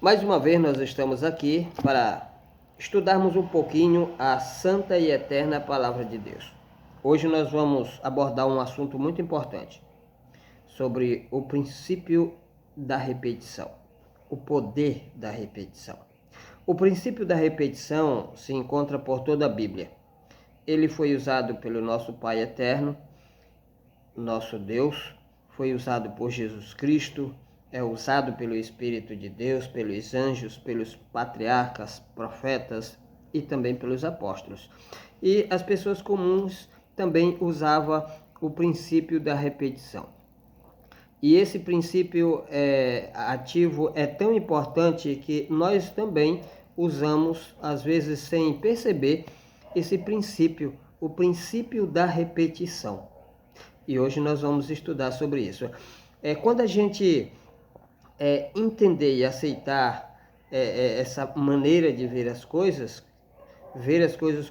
Mais uma vez nós estamos aqui para estudarmos um pouquinho a santa e eterna palavra de Deus. Hoje nós vamos abordar um assunto muito importante sobre o princípio da repetição, o poder da repetição. O princípio da repetição se encontra por toda a Bíblia. Ele foi usado pelo nosso Pai eterno, nosso Deus, foi usado por Jesus Cristo, é usado pelo Espírito de Deus, pelos anjos, pelos patriarcas, profetas e também pelos apóstolos. E as pessoas comuns também usavam o princípio da repetição. E esse princípio ativo é tão importante que nós também usamos, às vezes sem perceber, esse princípio, o princípio da repetição. E hoje nós vamos estudar sobre isso. Quando a gente entender e aceitar essa maneira de ver as coisas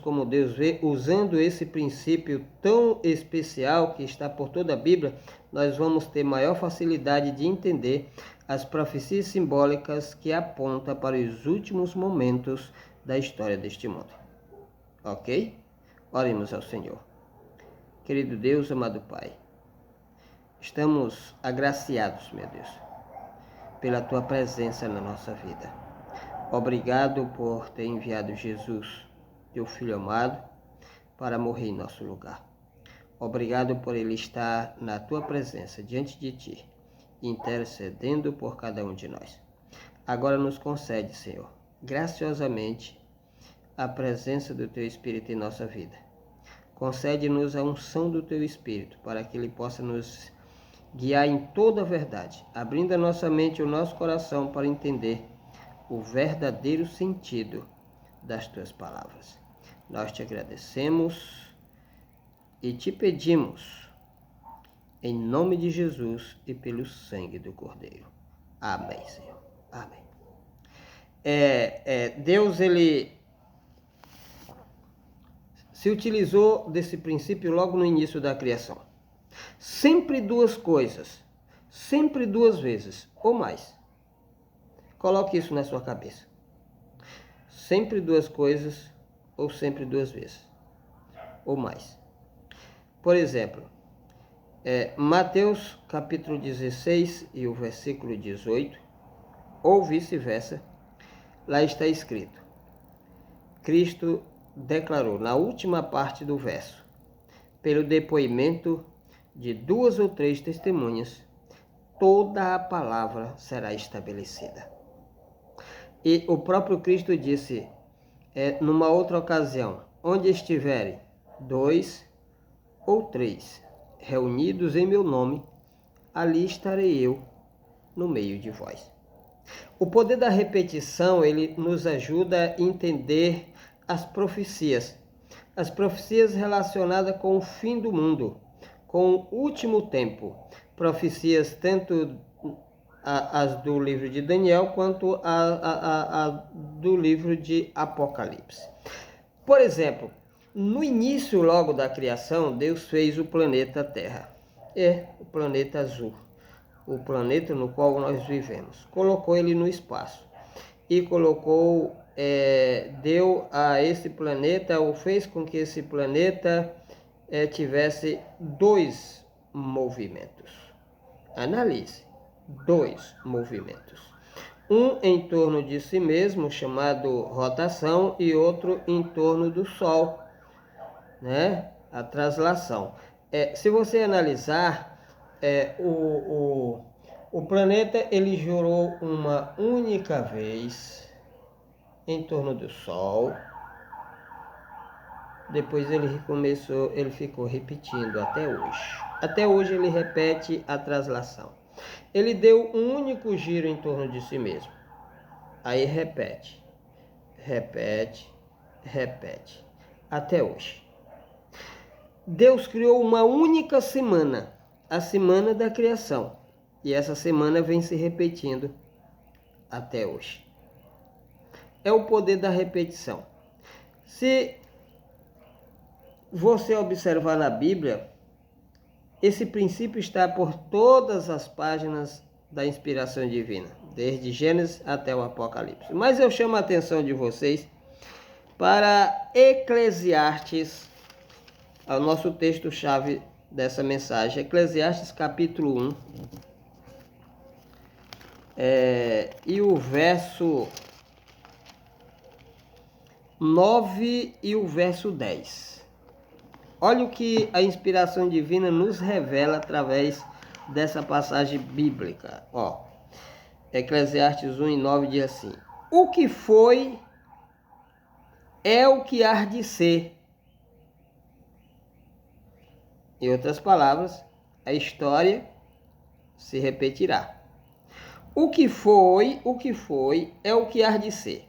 como Deus vê, usando esse princípio tão especial que está por toda a Bíblia, nós vamos ter maior facilidade de entender as profecias simbólicas que apontam para os últimos momentos da história deste mundo. Ok? Oremos ao Senhor. Querido Deus, amado Pai, estamos agraciados, meu Deus, pela Tua presença na nossa vida. Obrigado por ter enviado Jesus, Teu Filho amado, para morrer em nosso lugar. Obrigado por Ele estar na Tua presença, diante de Ti, intercedendo por cada um de nós. Agora nos concede, Senhor, graciosamente, a presença do Teu Espírito em nossa vida. Concede-nos a unção do Teu Espírito, para que Ele possa nos guiar em toda a verdade, abrindo a nossa mente e o nosso coração para entender o verdadeiro sentido das Tuas palavras. Nós Te agradecemos e Te pedimos, em nome de Jesus e pelo sangue do Cordeiro. Amém, Senhor. Amém. Deus, Ele se utilizou desse princípio logo no início da criação. Sempre duas coisas, sempre duas vezes, ou mais. Coloque isso na sua cabeça. Sempre duas coisas, ou sempre duas vezes, ou mais. Por exemplo, Mateus capítulo 16 e o versículo 18, ou vice-versa, lá está escrito: Cristo declarou na última parte do verso: pelo depoimento de 2 ou 3 testemunhas, toda a palavra será estabelecida. E o próprio Cristo disse, numa outra ocasião: onde estiverem 2 ou 3 reunidos em meu nome, ali estarei eu no meio de vós. O poder da repetição, ele nos ajuda a entender as profecias relacionadas com o fim do mundo, com o último tempo. Profecias tanto as do livro de Daniel quanto a do livro de Apocalipse. Por exemplo, no início logo da criação, Deus fez o planeta Terra, o planeta azul, o planeta no qual nós vivemos. Colocou ele no espaço e colocou, deu a esse planeta, ou fez com que esse planeta tivesse 2 movimentos. Analise, 2 movimentos. Um em torno de si mesmo, chamado rotação, e outro em torno do Sol, né? A translação. Se você analisar, o planeta ele girou uma única vez em torno do Sol. Depois ele ficou repetindo até hoje. Até hoje ele repete a translação. Ele deu um único giro em torno de si mesmo. Aí repete, até hoje. Deus criou uma única semana, a semana da criação. E essa semana vem se repetindo até hoje. É o poder da repetição. Se você observar na Bíblia, esse princípio está por todas as páginas da inspiração divina, desde Gênesis até o Apocalipse. Mas eu chamo a atenção de vocês para Eclesiastes, o nosso texto-chave dessa mensagem, Eclesiastes capítulo 1, e o verso 9 e o verso 10. Olha o que a inspiração divina nos revela através dessa passagem bíblica. Ó, Eclesiastes 1 e 9 diz assim: o que foi é o que há de ser. Em outras palavras, a história se repetirá. O que foi é o que há de ser.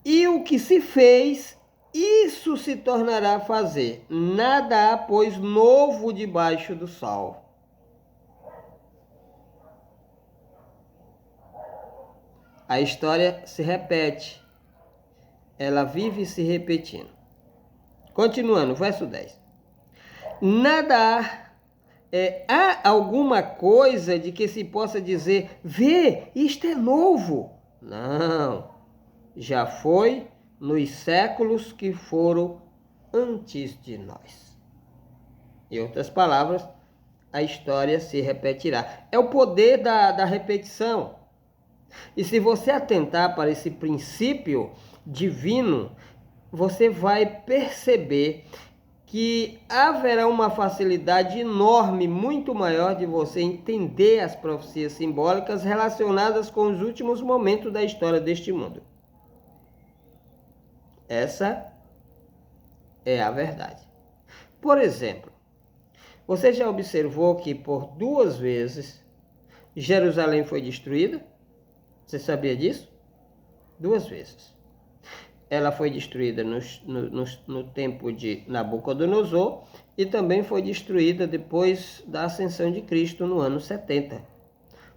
E o que se fez, isso se tornará a fazer. Nada há, pois, novo debaixo do sol. A história se repete. Ela vive se repetindo. Continuando, verso 10. Nada há. Há alguma coisa de que se possa dizer, vê, isto é novo? Não. Já foi nos séculos que foram antes de nós. Em outras palavras, a história se repetirá. É o poder da repetição. E se você atentar para esse princípio divino, você vai perceber que haverá uma facilidade enorme, muito maior, de você entender as profecias simbólicas relacionadas com os últimos momentos da história deste mundo. Essa é a verdade. Por exemplo, você já observou que por 2 vezes Jerusalém foi destruída? Você sabia disso? 2 vezes. Ela foi destruída no tempo de Nabucodonosor e também foi destruída depois da ascensão de Cristo no ano 70.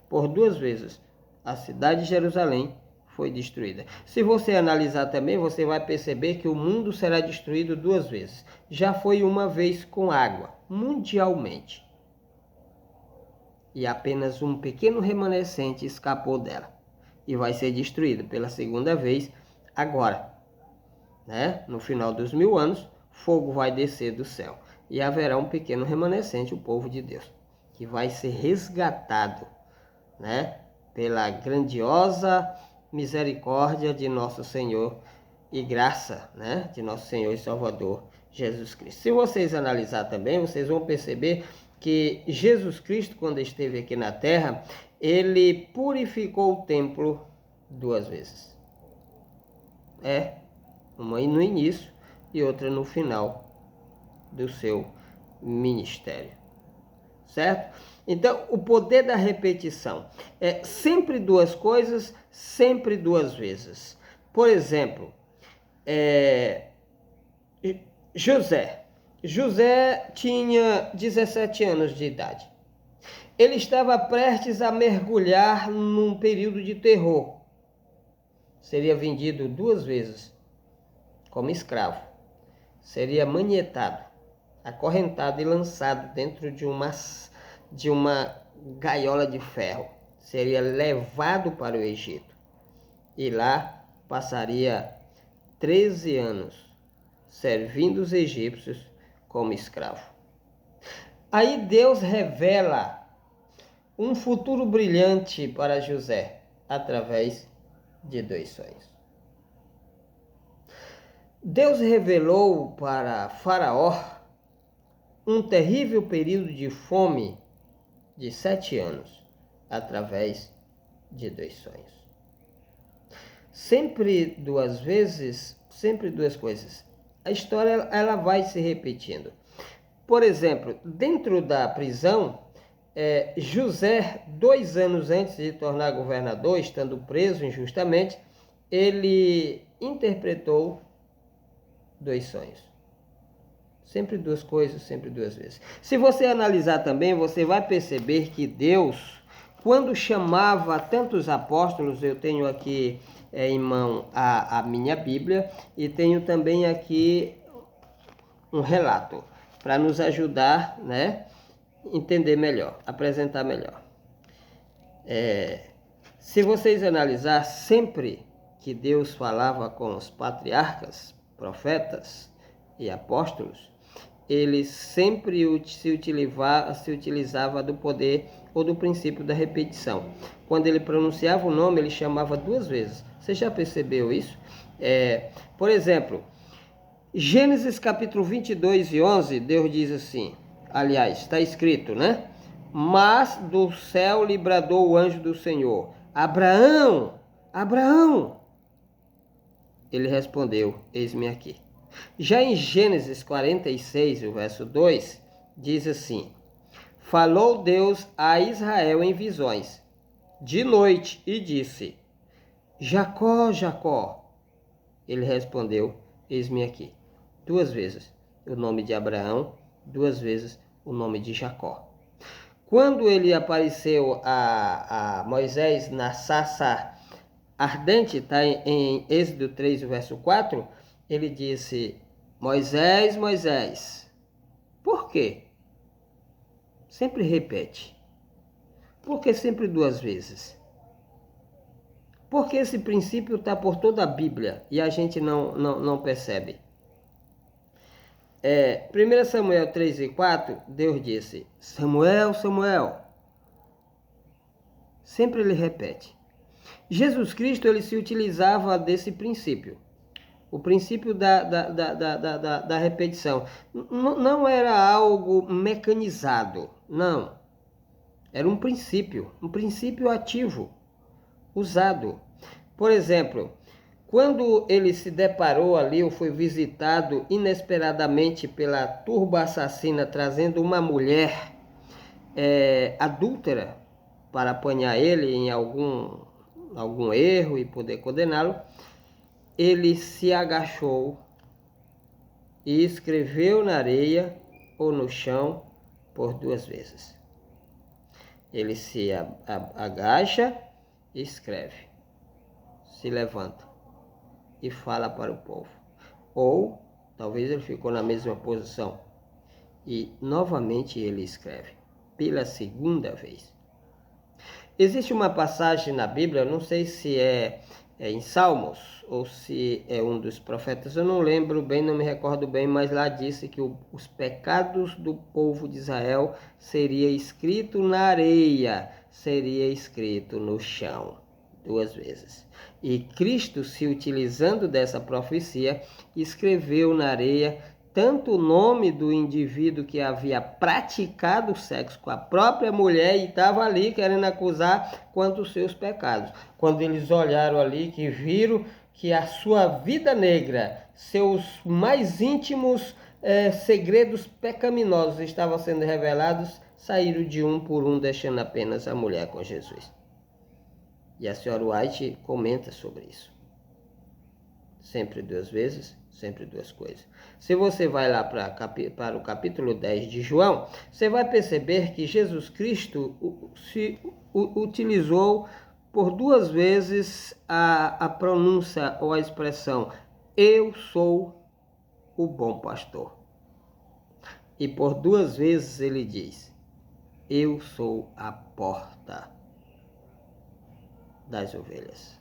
Por 2 vezes, a cidade de Jerusalém foi destruída. Se você analisar também, você vai perceber que o mundo será destruído 2 vezes. Já foi uma vez com água, mundialmente. E apenas um pequeno remanescente escapou dela. E vai ser destruído pela 2ª vez agora. No final dos 1000 anos, fogo vai descer do céu. E haverá um pequeno remanescente, o povo de Deus, que vai ser resgatado, pela grandiosa misericórdia de nosso Senhor e graça, de nosso Senhor e Salvador Jesus Cristo. Se vocês analisar também, vocês vão perceber que Jesus Cristo, quando esteve aqui na terra, ele purificou o templo 2 vezes. Uma no início e outra no final do seu ministério. Certo? Então, o poder da repetição é sempre 2 coisas, sempre 2 vezes. Por exemplo, José tinha 17 anos de idade. Ele estava prestes a mergulhar num período de terror. Seria vendido 2 vezes como escravo. Seria manietado, acorrentado e lançado dentro de uma gaiola de ferro. Seria levado para o Egito. E lá passaria 13 anos servindo os egípcios como escravo. Aí Deus revela um futuro brilhante para José através de 2 sonhos. Deus revelou para Faraó um terrível período de fome de 7 anos através de 2 sonhos. Sempre 2 vezes, sempre 2 coisas. A história ela vai se repetindo. Por exemplo, dentro da prisão, José, 2 anos antes de tornar governador, estando preso injustamente, ele interpretou 2 sonhos. Sempre 2 coisas, sempre 2 vezes. Se você analisar também, você vai perceber que Deus, quando chamava tantos apóstolos, eu tenho aqui em mão a minha Bíblia e tenho também aqui um relato para nos ajudar, entender melhor, apresentar melhor. Se vocês analisar, sempre que Deus falava com os patriarcas, profetas e apóstolos, ele sempre se utilizava do poder ou do princípio da repetição. Quando ele pronunciava o nome, ele chamava 2 vezes. Você já percebeu isso? Por exemplo, Gênesis capítulo 22 e 11, Deus diz assim, aliás, está escrito, né? Mas do céu lhe bradou o anjo do Senhor, Abraão, Abraão. Ele respondeu, eis-me aqui. Já em Gênesis 46, o verso 2, diz assim, falou Deus a Israel em visões, de noite, e disse, Jacó, Jacó. Ele respondeu, eis-me aqui. 2 vezes o nome de Abraão, 2 vezes o nome de Jacó. Quando ele apareceu a Moisés na sarça ardente, está em Êxodo 3, verso 4, ele disse, Moisés, Moisés. Por quê? Sempre repete. Por que sempre 2 vezes? Porque esse princípio está por toda a Bíblia e a gente não percebe. 1 Samuel 3 e 4, Deus disse, Samuel, Samuel. Sempre ele repete. Jesus Cristo, ele se utilizava desse princípio. O princípio da repetição. Não era algo mecanizado, não. Era um princípio ativo, usado. Por exemplo, quando ele se deparou ali, ou foi visitado inesperadamente pela turba assassina, trazendo uma mulher adúltera para apanhar ele em algum erro e poder condená-lo, ele se agachou e escreveu na areia ou no chão por 2 vezes. Ele se agacha e escreve, se levanta e fala para o povo. Ou talvez ele ficou na mesma posição e novamente ele escreve pela 2ª vez. Existe uma passagem na Bíblia, não sei se é em Salmos ou se é um dos profetas, eu não lembro bem, não me recordo bem, mas lá disse que os pecados do povo de Israel seria escrito na areia, seria escrito no chão, 2 vezes. E Cristo, se utilizando dessa profecia, escreveu na areia tanto o nome do indivíduo que havia praticado sexo com a própria mulher e estava ali querendo acusar, quanto os seus pecados. Quando eles olharam ali, que viram que a sua vida negra, seus mais íntimos segredos pecaminosos estavam sendo revelados, saíram de um por um, deixando apenas a mulher com Jesus. E a senhora White comenta sobre isso. Sempre 2 vezes, sempre 2 coisas. Se você vai lá para o capítulo 10 de João, você vai perceber que Jesus Cristo se utilizou por 2 vezes a pronúncia ou a expressão eu sou o bom pastor. E por 2 vezes ele diz, eu sou a porta das ovelhas.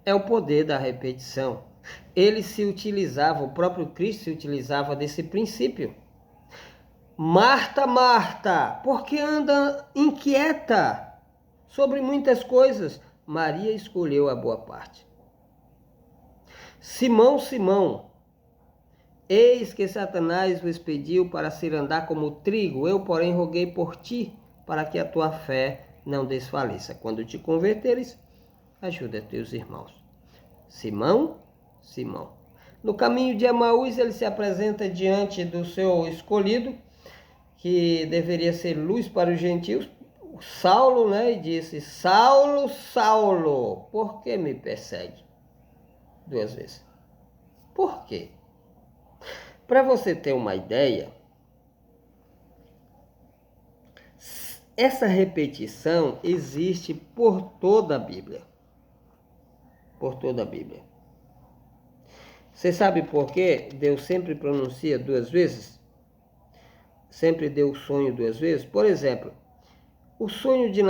É o poder da repetição. Ele se utilizava, o próprio Cristo se utilizava desse princípio. Marta, Marta, por que anda inquieta sobre muitas coisas? Maria escolheu a boa parte. Simão, Simão, eis que Satanás vos pediu para se andar como trigo, eu, porém, roguei por ti, para que a tua fé não desfaleça. Quando te converteres, ajuda teus irmãos. Simão, Simão. No caminho de Emaús, ele se apresenta diante do seu escolhido, que deveria ser luz para os gentios, Saulo, né? E disse, Saulo, Saulo, por que me persegue? 2 vezes. Por quê? Para você ter uma ideia, essa repetição existe por toda a Bíblia. Por toda a Bíblia. Você sabe por que Deus sempre pronuncia 2 vezes? sempre deu o sonho duas vezes? Por exemplo, o sonho de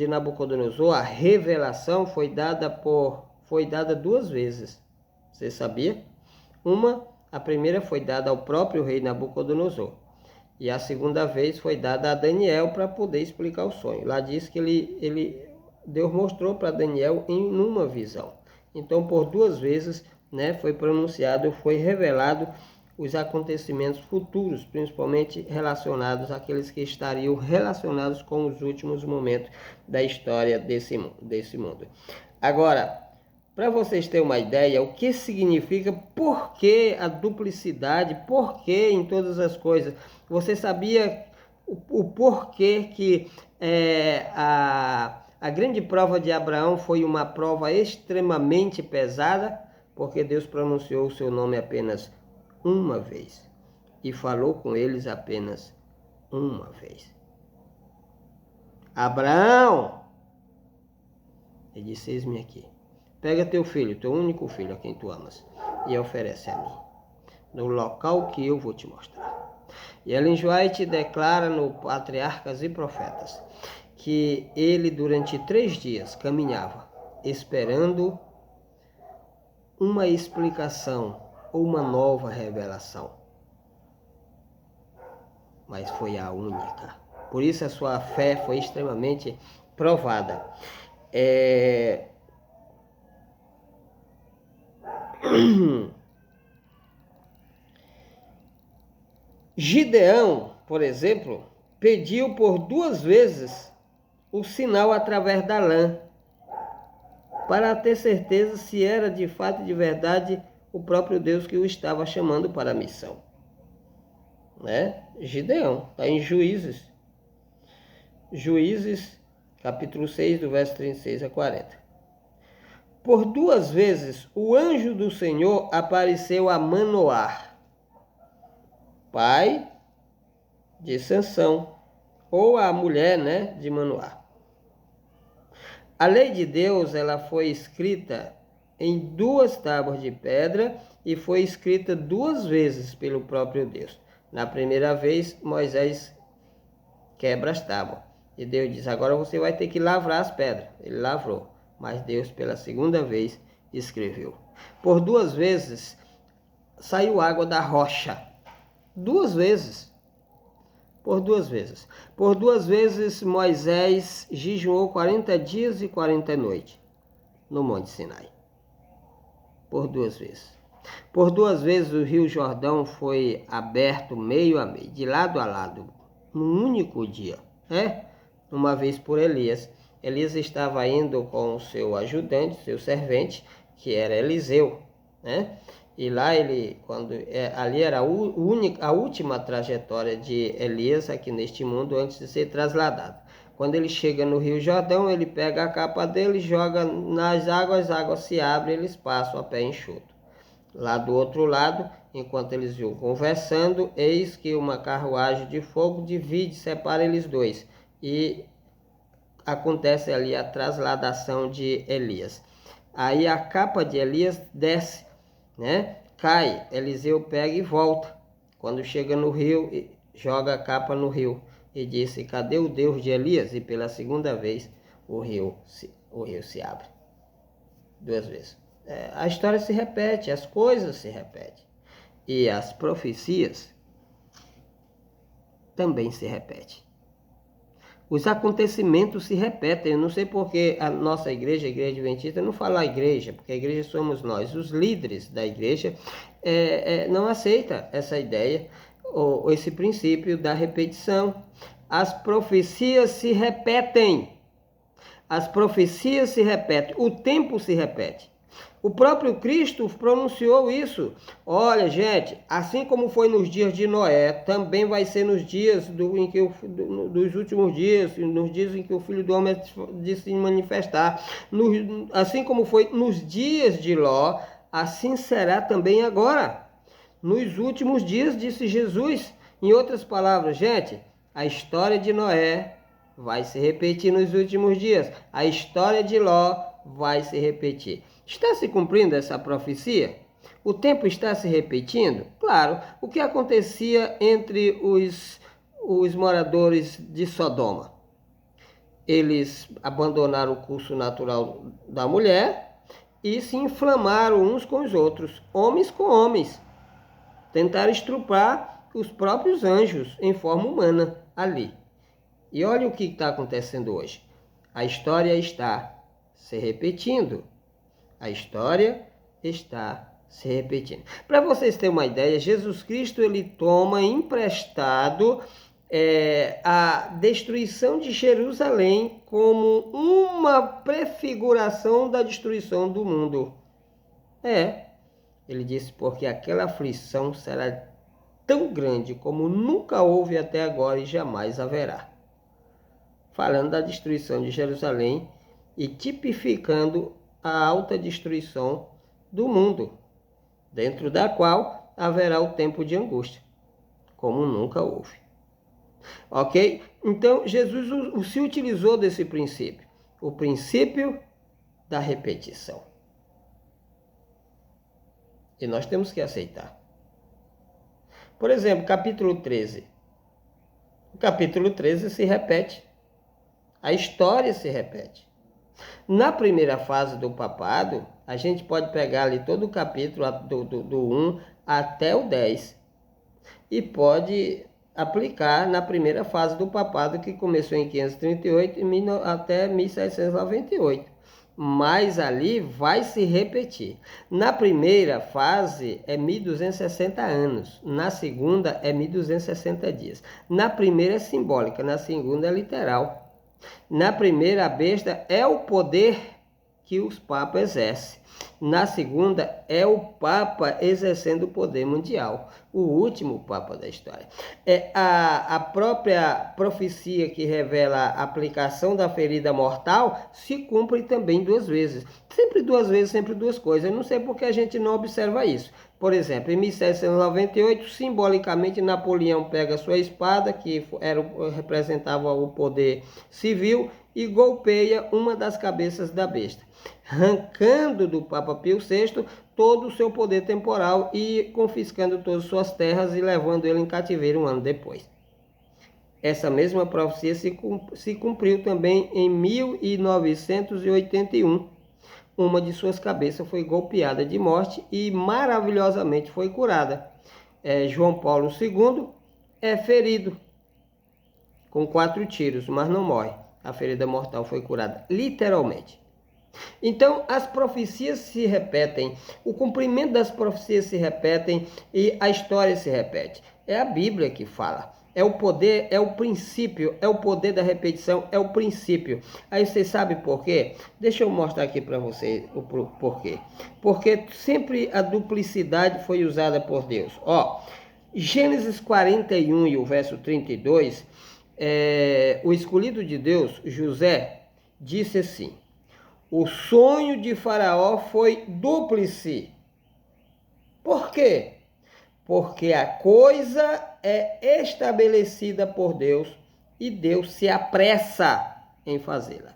Nabucodonosor, a revelação foi dada duas vezes. Você sabia? A primeira foi dada ao próprio rei Nabucodonosor. E a segunda vez foi dada a Daniel para poder explicar o sonho. Lá diz que Deus mostrou para Daniel em uma visão. Então, por duas vezes, né, foi pronunciado, foi revelado os acontecimentos futuros, principalmente relacionados àqueles que estariam relacionados com os últimos momentos da história desse mundo. Agora, para vocês terem uma ideia, o que significa, por que a duplicidade, por que em todas as coisas? Você sabia o porquê que a grande prova de Abraão foi uma prova extremamente pesada? Porque Deus pronunciou o seu nome apenas uma vez e falou com eles apenas uma vez. Abraão, ele disse: eis-me aqui. Pega teu filho, teu único filho, a quem tu amas, e oferece a mim, no local que eu vou te mostrar. E Ellen White declara no Patriarcas e Profetas que ele durante 3 dias caminhava esperando uma explicação ou uma nova revelação. Mas foi a única. Por isso a sua fé foi extremamente provada. Gideão, por exemplo, pediu por 2 vezes o sinal através da lã, para ter certeza se era de fato e de verdade o próprio Deus que o estava chamando para a missão. Né? Gideão, está em Juízes. Juízes, capítulo 6, do verso 36 a 40. Por 2 vezes o anjo do Senhor apareceu a Manoá, pai de Sansão, ou a mulher, né, de Manoá. A lei de Deus, ela foi escrita em 2 tábuas de pedra e foi escrita 2 vezes pelo próprio Deus. Na primeira vez, Moisés quebra as tábuas e Deus diz: agora você vai ter que lavrar as pedras. Ele lavrou, mas Deus pela segunda vez escreveu. Por 2 vezes saiu água da rocha. 2 vezes. Por 2 vezes. Por 2 vezes Moisés jejuou 40 dias e 40 noites no Monte Sinai. Por 2 vezes. Por 2 vezes o Rio Jordão foi aberto meio a meio, de lado a lado, num único dia. Uma vez por Elias. Elias estava indo com o seu ajudante, seu servente, que era Eliseu, né? E lá ali era a última trajetória de Elias aqui neste mundo antes de ser trasladado. Quando ele chega no Rio Jordão, ele pega a capa dele, joga nas águas, as águas se abrem, eles passam a pé enxuto. Lá do outro lado, enquanto eles iam conversando, eis que uma carruagem de fogo divide, separa eles dois. E acontece ali a trasladação de Elias. Aí a capa de Elias desce, né? Cai, Eliseu pega e volta. Quando chega no rio, joga a capa no rio e disse: cadê o Deus de Elias? E pela segunda vez o rio se abre. 2 vezes. A história se repete, as coisas se repetem. E as profecias também se repetem. Os acontecimentos se repetem. Eu não sei porque a nossa igreja, a Igreja Adventista, não fala igreja, porque a igreja somos nós. Os líderes da igreja não aceitam essa ideia, ou esse princípio da repetição. As profecias se repetem. As profecias se repetem. O tempo se repete. O próprio Cristo pronunciou isso. Olha, gente, assim como foi nos dias de Noé, também vai ser nos dias dos últimos dias, nos dias em que o Filho do Homem de se manifestar. Assim como foi nos dias de Ló, assim será também agora. Nos últimos dias, disse Jesus. Em outras palavras, gente, a história de Noé vai se repetir nos últimos dias. A história de Ló vai se repetir. Está se cumprindo essa profecia? O tempo está se repetindo? Claro. O que acontecia entre os moradores de Sodoma? Eles abandonaram o curso natural da mulher e se inflamaram uns com os outros, homens com homens. Tentaram estrupar os próprios anjos em forma humana ali. E olha o que está acontecendo hoje. A história está se repetindo. A história está se repetindo. Para vocês terem uma ideia, Jesus Cristo ele toma emprestado a destruição de Jerusalém como uma prefiguração da destruição do mundo. Ele disse, porque aquela aflição será tão grande como nunca houve até agora e jamais haverá. Falando da destruição de Jerusalém e tipificando a alta destruição do mundo, dentro da qual haverá o tempo de angústia, como nunca houve. Ok? Então, Jesus se utilizou desse princípio, o princípio da repetição. E nós temos que aceitar. Por exemplo, capítulo 13. O capítulo 13 se repete. A história se repete. Na primeira fase do papado, a gente pode pegar ali todo o capítulo do 1 até o 10 e pode aplicar na primeira fase do papado, que começou em 538 até 1798. Mas ali vai se repetir. Na primeira fase é 1260 anos, na segunda é 1260 dias. Na primeira é simbólica, na segunda é literal. Na primeira, a besta é o poder que os papas exercem. Na segunda, é o Papa exercendo o poder mundial. O último Papa da história. A própria profecia que revela a aplicação da ferida mortal se cumpre também duas vezes. Sempre duas vezes, sempre duas coisas. Eu não sei por que a gente não observa isso. Por exemplo, em 1798, simbolicamente, Napoleão pega sua espada, que representava o poder civil, e golpeia uma das cabeças da besta, arrancando do Papa Pio VI todo o seu poder temporal e confiscando todas suas terras e levando ele em cativeiro um ano depois. Essa mesma profecia se cumpriu também em 1981. Uma de suas cabeças foi golpeada de morte e maravilhosamente foi curada. João Paulo II é ferido com 4 tiros, mas não morre. A ferida mortal foi curada, literalmente. Então, as profecias se repetem, o cumprimento das profecias se repetem e a história se repete. É a Bíblia que fala. É o poder, é o princípio, é o poder da repetição, é o princípio. Aí você sabe por quê? Deixa eu mostrar aqui para vocês o porquê. Porque sempre a duplicidade foi usada por Deus. Gênesis 41 e o verso 32, o escolhido de Deus, José, disse assim: o sonho de Faraó foi dúplice. Por quê? Porque a coisa é estabelecida por Deus e Deus se apressa em fazê-la.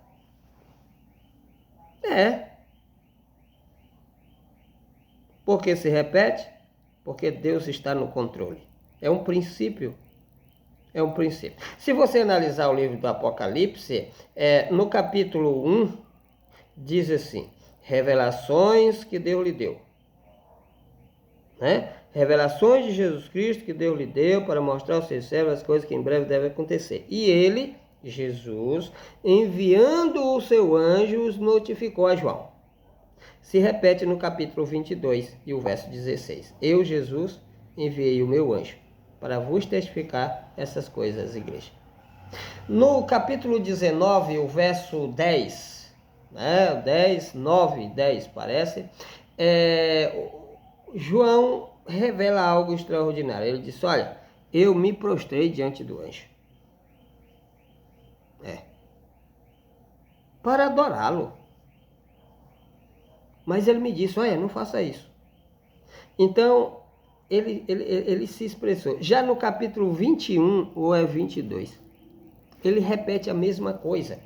Por que se repete? Porque Deus está no controle. É um princípio. É um princípio. Se você analisar o livro do Apocalipse, no capítulo 1, diz assim: revelações que Deus lhe deu. Revelações de Jesus Cristo que Deus lhe deu para mostrar aos seus servos as coisas que em breve devem acontecer. E ele, Jesus, enviando o seu anjo, os notificou a João. Se repete no capítulo 22 e o verso 16. Eu, Jesus, enviei o meu anjo para vos testificar essas coisas, igreja. No capítulo 19, o verso 10, 10, 9, 10 parece, João revela algo extraordinário. Ele disse: olha, eu me prostrei diante do anjo. Para adorá-lo. Mas ele me disse: olha, não faça isso. Então, ele se expressou. Já no capítulo 21 ou 22, ele repete a mesma coisa.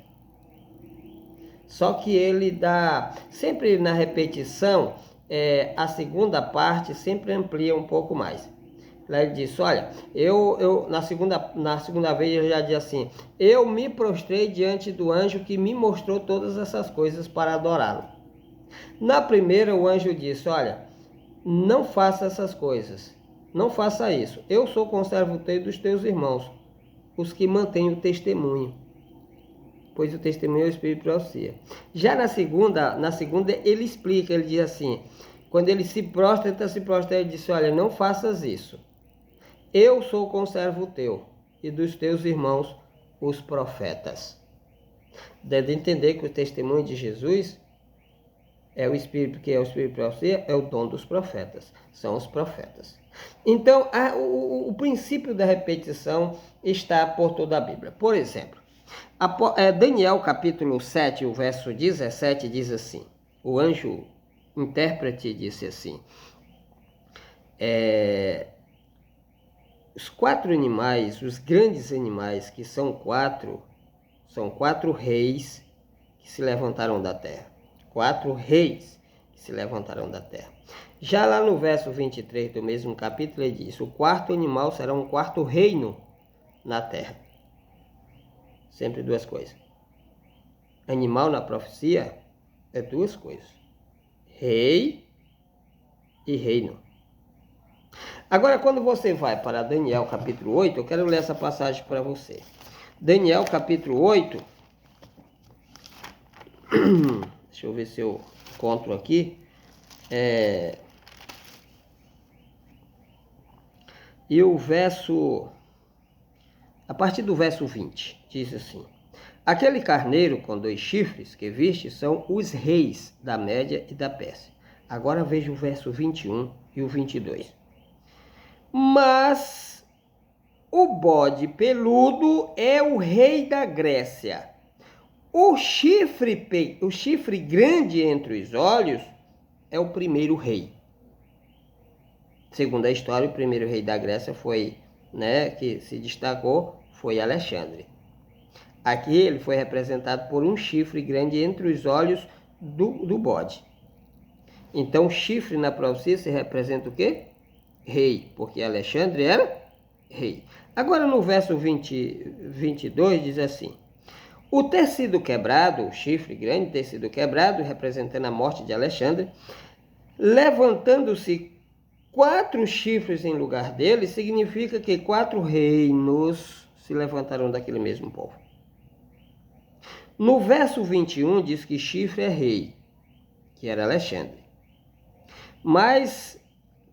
Só que ele dá, sempre na repetição, a segunda parte sempre amplia um pouco mais. Lá ele disse, olha, na segunda vez eu já disse assim, eu me prostrei diante do anjo que me mostrou todas essas coisas para adorá-lo. Na primeira o anjo disse, olha, não faça essas coisas, não faça isso, eu sou conservo teu e dos teus irmãos, os que mantêm o testemunho, pois o testemunho é o Espírito de profecia. Já na segunda ele explica, ele diz assim, quando ele se prostra, ele disse, olha, não faças isso. Eu sou o conservo teu e dos teus irmãos, os profetas. Deve entender que o testemunho de Jesus é o Espírito, que é o Espírito de profecia, é o dom dos profetas, são os profetas. Então, o princípio da repetição está por toda a Bíblia. Por exemplo, Daniel capítulo 7, o verso 17 diz assim, o anjo intérprete disse assim, os 4 animais, os grandes animais, que são quatro reis que se levantaram da terra. 4 reis que se levantaram da terra. Já lá no verso 23 do mesmo capítulo, ele diz, o 4º animal será um 4º reino na terra. Sempre 2 coisas. Animal na profecia é 2 coisas. Rei e reino. Agora, quando você vai para Daniel capítulo 8, eu quero ler essa passagem para você. Daniel capítulo 8, deixa eu ver se eu encontro aqui. E o verso, a partir do verso 20, diz assim, aquele carneiro com 2 chifres que viste são os reis da Média e da Pérsia. Agora veja o verso 21 e o 22. Mas o bode peludo é o rei da Grécia. O chifre grande entre os olhos é o primeiro rei. Segundo a história, o primeiro rei da Grécia foi, que se destacou, foi Alexandre. Aqui ele foi representado por um chifre grande entre os olhos do bode. Então, o chifre na profecia se representa o quê? Rei, porque Alexandre era rei. Agora no verso 22 diz assim, o tecido quebrado, o chifre grande, tecido quebrado, representando a morte de Alexandre, levantando-se 4 chifres em lugar dele, significa que 4 reinos se levantaram daquele mesmo povo. No verso 21 diz que chifre é rei, que era Alexandre. Mas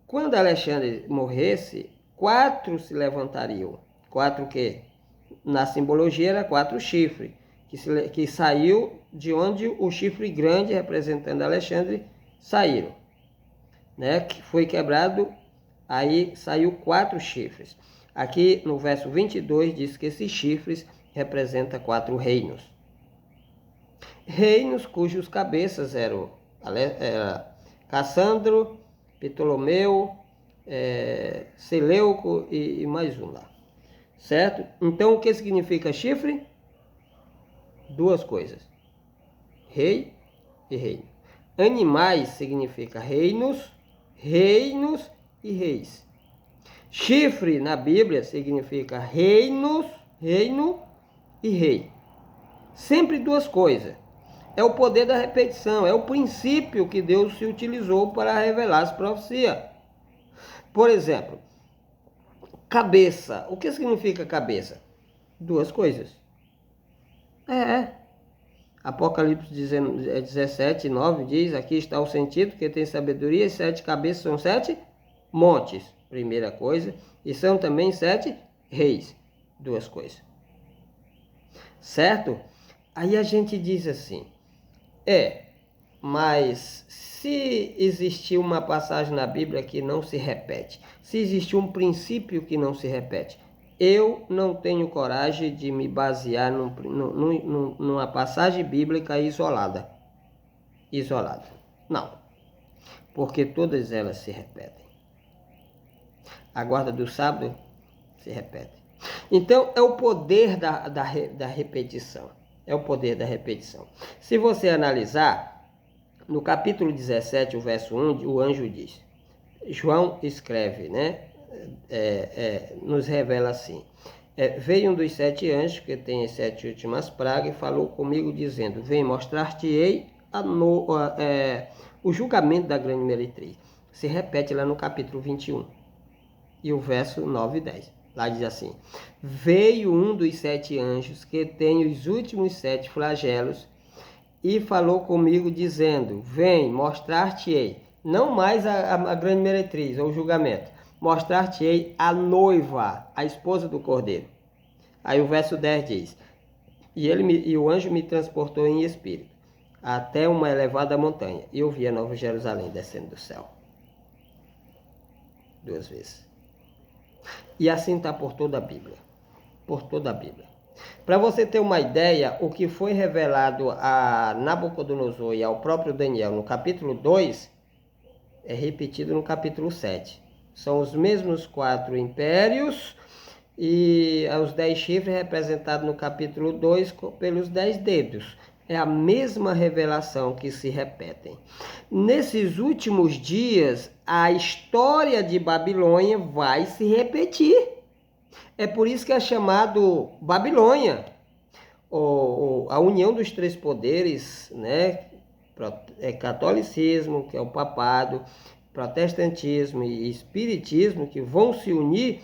quando Alexandre morresse, 4 se levantariam. 4 que na simbologia era 4 chifres, que saiu de onde o chifre grande, representando Alexandre, saíram. Que foi quebrado, aí saiu 4 chifres. Aqui no verso 22 diz que esses chifres representam 4 reinos. Reinos cujos cabeças eram Cassandro, Ptolomeu, Seleuco e mais um lá. Certo? Então o que significa chifre? 2 coisas. Rei e reino. Animais significa reinos e reis. Chifre na Bíblia significa reino e rei. Sempre 2 coisas. É o poder da repetição, é o princípio que Deus se utilizou para revelar as profecias. Por exemplo, cabeça. O que significa cabeça? 2 coisas. Apocalipse 17, 9 diz, aqui está o sentido, que tem sabedoria, e 7 cabeças são 7 montes, primeira coisa, e são também 7 reis, 2 coisas. Certo? Aí a gente diz assim, mas se existir uma passagem na Bíblia que não se repete, se existir um princípio que não se repete, eu não tenho coragem de me basear numa passagem bíblica isolada. Não, porque todas elas se repetem. A guarda do sábado se repete. Então, é o poder da repetição. É o poder da repetição. Se você analisar, No capítulo 17, o verso 1, o anjo diz, João escreve, né? Nos revela assim, veio um dos 7 anjos, que tem as 7 últimas pragas, e falou comigo dizendo, vem mostrar-te-ei o julgamento da grande meretriz. Se repete lá no capítulo 21, e o verso 9 e 10. Lá diz assim, veio um dos 7 anjos, que tem os últimos 7 flagelos, e falou comigo dizendo, vem mostrar-te-ei, não mais a grande meretriz, ou o julgamento, mostrar-te-ei a noiva, a esposa do cordeiro. Aí o verso 10 diz, e o anjo me transportou em espírito, até uma elevada montanha, e eu vi a Nova Jerusalém descendo do céu. 2 vezes. E assim está por toda a Bíblia. Por toda a Bíblia. Para você ter uma ideia, o que foi revelado a Nabucodonosor e ao próprio Daniel no capítulo 2, é repetido no capítulo 7. São os mesmos 4 impérios e os 10 chifres representados no capítulo 2 pelos 10 dedos. É a mesma revelação que se repetem. Nesses últimos dias, a história de Babilônia vai se repetir. É por isso que é chamado Babilônia, a união dos 3 poderes, né? Catolicismo, que é o papado, protestantismo e espiritismo, que vão se unir,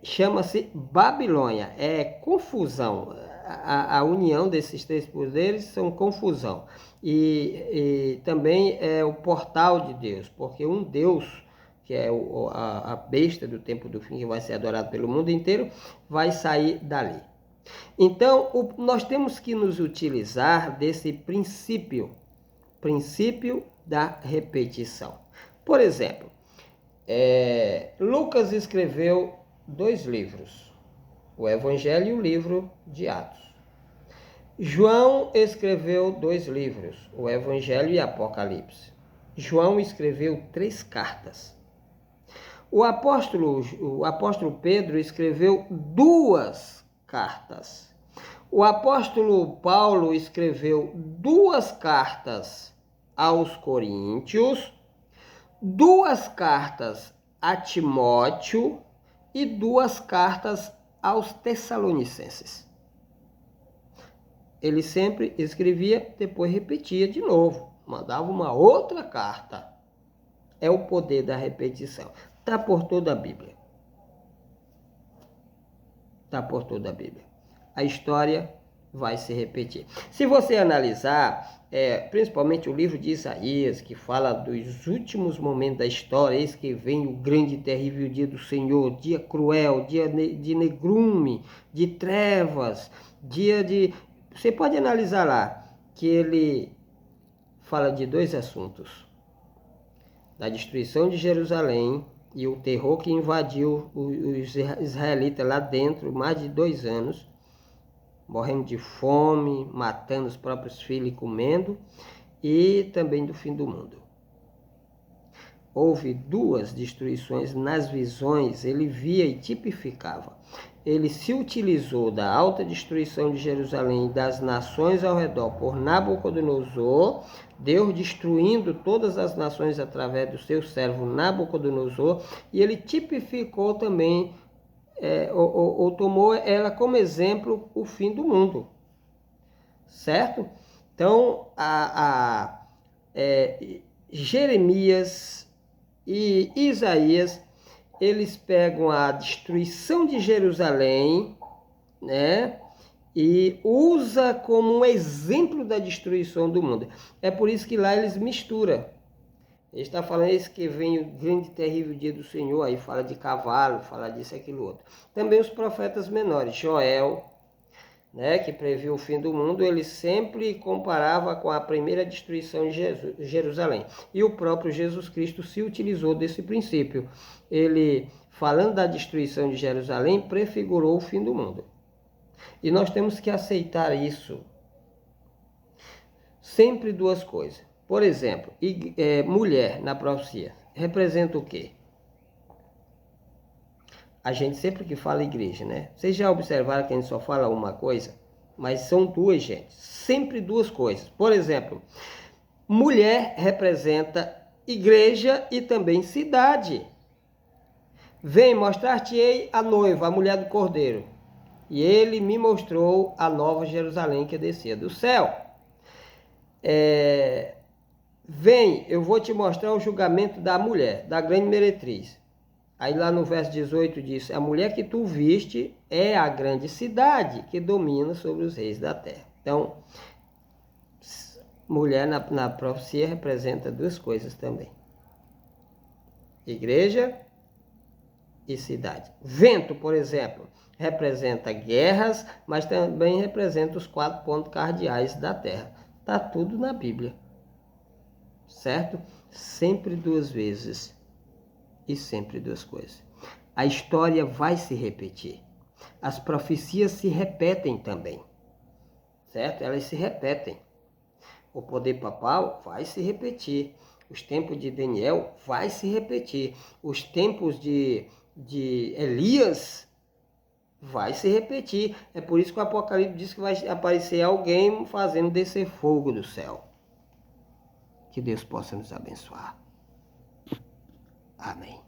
chama-se Babilônia. É confusão. A união desses 3 poderes são confusão. E também é o portal de Deus, porque um Deus, que é a besta do tempo do fim, que vai ser adorado pelo mundo inteiro, vai sair dali. Então, nós temos que nos utilizar desse princípio da repetição. Por exemplo, Lucas escreveu 2 livros, o Evangelho e o livro de Atos. João escreveu 2 livros, o Evangelho e Apocalipse. João escreveu 3 cartas. O apóstolo Pedro escreveu 2 cartas. O apóstolo Paulo escreveu 2 cartas aos Coríntios, 2 cartas a Timóteo e 2 cartas aos Tessalonicenses. Ele sempre escrevia, depois repetia de novo, mandava uma outra carta. É o poder da repetição. Está por toda a Bíblia. Está por toda a Bíblia. A história vai se repetir. Se você analisar, principalmente o livro de Isaías, que fala dos últimos momentos da história, eis que vem o grande e terrível dia do Senhor, dia cruel, dia de negrume, de trevas, dia de... Você pode analisar lá, que ele fala de 2 assuntos. Da destruição de Jerusalém e o terror que invadiu os israelitas lá dentro, mais de 2 anos, morrendo de fome, matando os próprios filhos e comendo, e também do fim do mundo. Houve 2 destruições nas visões, ele via e tipificava. Ele se utilizou da alta destruição de Jerusalém e das nações ao redor por Nabucodonosor, Deus destruindo todas as nações através do seu servo Nabucodonosor, e ele tipificou também, ou tomou ela como exemplo, o fim do mundo. Certo? Então, Jeremias e Isaías, eles pegam a destruição de Jerusalém, né, e usa como um exemplo da destruição do mundo. É por isso que lá eles misturam. Ele está falando isso, que vem o grande e terrível dia do Senhor, aí fala de cavalo, fala disso, aquilo, outro. Também os profetas menores, Joel, né, que previu o fim do mundo, ele sempre comparava com a primeira destruição de Jerusalém. E o próprio Jesus Cristo se utilizou desse princípio. Ele, falando da destruição de Jerusalém, prefigurou o fim do mundo. E nós temos que aceitar isso. Sempre 2 coisas. Por exemplo, mulher na profecia representa o quê? A gente sempre que fala igreja, né? Vocês já observaram que a gente só fala uma coisa? Mas são 2, gente. Sempre 2 coisas. Por exemplo, Mulher representa igreja e também cidade. Vem, mostrar-te-ei a noiva, a mulher do Cordeiro. E ele me mostrou a nova Jerusalém que descia do céu. Vem, eu vou te mostrar o julgamento da mulher, da grande meretriz. Aí lá no verso 18 diz, a mulher que tu viste é a grande cidade que domina sobre os reis da terra. Então, mulher na profecia representa duas coisas também. Igreja e cidade. Vento, por exemplo, representa guerras, mas também representa os 4 pontos cardeais da terra. Está tudo na Bíblia. Certo? Sempre duas vezes e sempre duas coisas. A história vai se repetir. As profecias se repetem também. Certo? Elas se repetem. O poder papal vai se repetir. Os tempos de Daniel vai se repetir. Os tempos de Elias vai se repetir. É por isso que o Apocalipse diz que vai aparecer alguém fazendo descer fogo do céu. Que Deus possa nos abençoar. Amém.